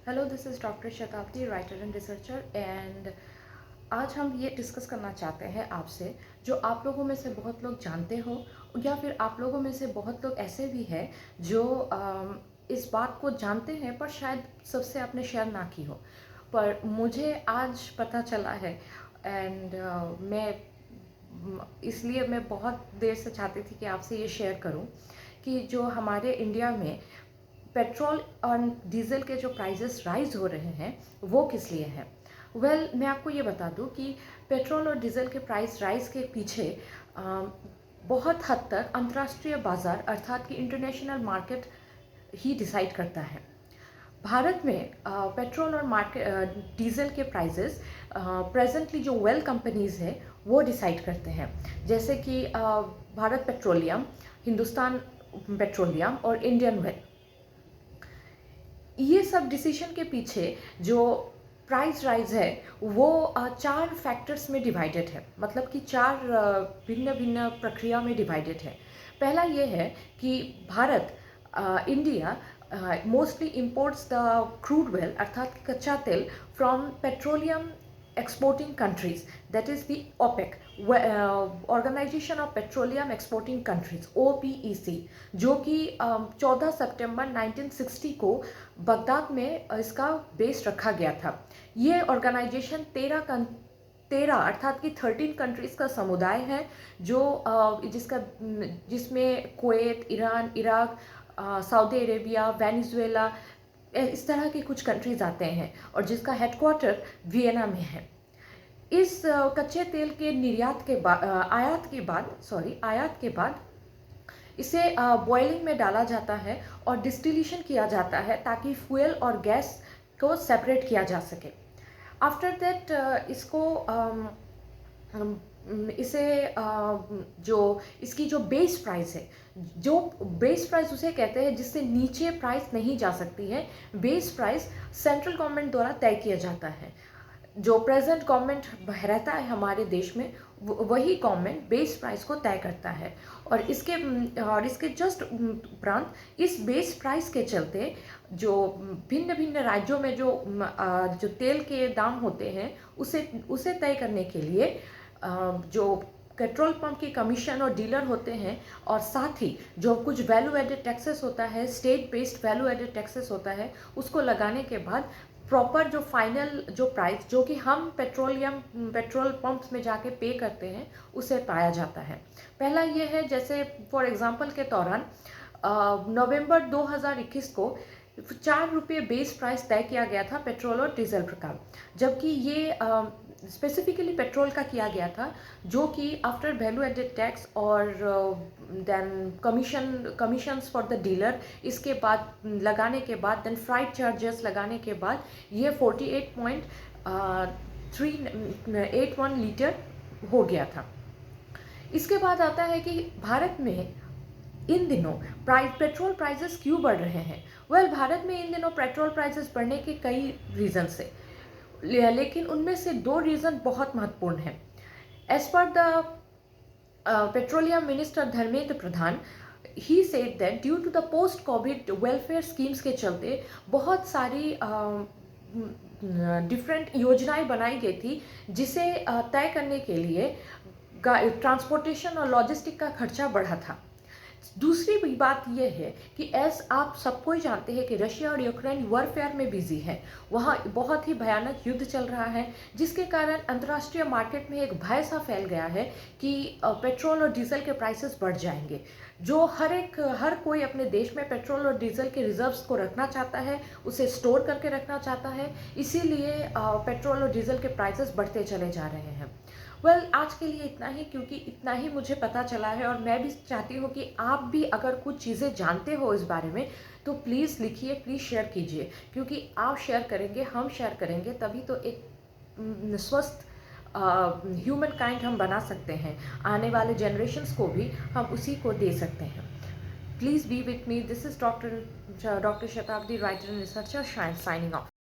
Hello, this is doctor Shatabdi, writer and researcher. And आज हम ये डिस्कस करना चाहते हैं आपसे, जो आप लोगों में से बहुत लोग जानते हो या फिर आप लोगों में से बहुत लोग ऐसे भी हैं जो इस बात को जानते हैं पर शायद सबसे आपने शेयर ना की हो। पर मुझे आज पता चला है। एंड इसलिए मैं बहुत देर से चाहती थी कि आपसे ये शेयर करूं कि जो हमारे इंडिया में पेट्रोल और डीजल के जो प्राइसेस राइज हो रहे हैं वो किस लिए है। मैं आपको ये बता दूं कि पेट्रोल और डीजल के प्राइस राइज के पीछे बहुत हद तक अंतर्राष्ट्रीय बाजार अर्थात कि इंटरनेशनल मार्केट ही डिसाइड करता है। भारत में पेट्रोल और मार्केट डीजल के प्राइसेस प्रेजेंटली जो वेल कंपनीज है वो डिसाइड करते हैं, जैसे कि भारत पेट्रोलियम, हिंदुस्तान पेट्रोलियम और इंडियन वेल। ये सब डिसीजन के पीछे जो प्राइस राइज है वो चार फैक्टर्स में डिवाइडेड है, मतलब कि चार भिन्न भिन्न प्रक्रिया में डिवाइडेड है। पहला ये है कि Bharat India mostly imports the crude well अर्थात कच्चा तेल from petroleum exporting countries, that is the OPEC, organisation of petroleum exporting countries, OPEC, जो कि 14 सितंबर 1960 को बगदाद में इसका बेस रखा गया था। ये ऑर्गेनाइजेशन 13 अर्थात कि 13 कंट्रीज का समुदाय है, जो जिसमें Kuwait, Iran, Iraq, Saudi Arabia, Venezuela, इस तरह के कुछ कंट्रीज आते हैं और जिसका हेडक्वार्टर वियना में है। इस कच्चे तेल के निर्यात के बाद आयात के बाद इसे बॉइलिंग में डाला जाता है और डिस्टिलेशन किया जाता है ताकि फ्यूल और गैस को सेपरेट किया जा सके। आफ्टर दैट इसको इसे जो इसकी जो बेस प्राइस है, जो बेस प्राइस उसे कहते हैं जिससे नीचे प्राइस नहीं जा सकती है, बेस प्राइस सेंट्रल गवर्नमेंट द्वारा तय किया जाता है। जो प्रेजेंट गवर्नमेंट रहता है हमारे देश में, वही गवर्नमेंट बेस प्राइस को तय करता है। और इसके जस्ट उपरांत इस बेस प्राइस के चलते जो भिन्न भिन्न राज्यों में जो तेल के दाम होते हैं उसे तय करने के लिए जो पेट्रोल पंप की कमीशन और डीलर होते हैं, और साथ ही जो कुछ वैल्यू एडेड टैक्सेस होता है, state based value added taxes होता है, उसको लगाने के बाद प्रॉपर जो फाइनल जो प्राइस जो कि हम पेट्रोल पंप्स में जाके पे करते हैं उसे पाया जाता है। पहला ये है, जैसे फॉर एग्जांपल के दौरान नवंबर 2021 को 4 रुपये बेस प्राइस तय किया गया था पेट्रोल और डीजल का, जबकि ये स्पेसिफिकली पेट्रोल का किया गया था, जो कि आफ्टर वैल्यू एडेड टैक्स और then commissions for the dealer, इसके बाद लगाने के बाद देन फ्राइट चार्जेस लगाने के बाद ये 48.381 लीटर हो गया था। इसके बाद आता है कि भारत में इन दिनों पेट्रोल प्राइसेस क्यों बढ़ रहे हैं। भारत में इन दिनों पेट्रोल प्राइसेस बढ़ने के कई रीजंस है, लेकिन उनमें से 2 रीज़न बहुत महत्वपूर्ण हैं। As per the petroleum minister Dharmendra Pradhan, he said that due to the post covid welfare schemes के चलते बहुत सारी डिफरेंट योजनाएं बनाई गई थी, जिसे तय करने के लिए ट्रांसपोर्टेशन और लॉजिस्टिक का खर्चा बढ़ा था। दूसरी भी बात यह है कि आप सबको ही जानते हैं कि रशिया और यूक्रेन वॉरफेयर में बिजी है। वहाँ बहुत ही भयानक युद्ध चल रहा है, जिसके कारण अंतर्राष्ट्रीय मार्केट में एक भय सा फैल गया है कि पेट्रोल और डीजल के प्राइसेस बढ़ जाएंगे। जो हर कोई अपने देश में पेट्रोल और डीजल के रिजर्व्स को रखना चाहता है, उसे स्टोर करके रखना चाहता है, इसीलिए पेट्रोल और डीजल के प्राइसेस बढ़ते चले जा रहे हैं। आज के लिए इतना ही, क्योंकि इतना ही मुझे पता चला है और मैं भी चाहती हूँ कि आप भी अगर कुछ चीज़ें जानते हो इस बारे में तो प्लीज़ लिखिए, प्लीज़ शेयर कीजिए, क्योंकि आप शेयर करेंगे, हम शेयर करेंगे, तभी तो एक स्वस्थ ह्यूमन काइंड हम बना सकते हैं। आने वाले जनरेशन्स को भी हम उसी को दे सकते हैं। Please be with me. This is doctor Shatabdi, writer and researcher, signing of.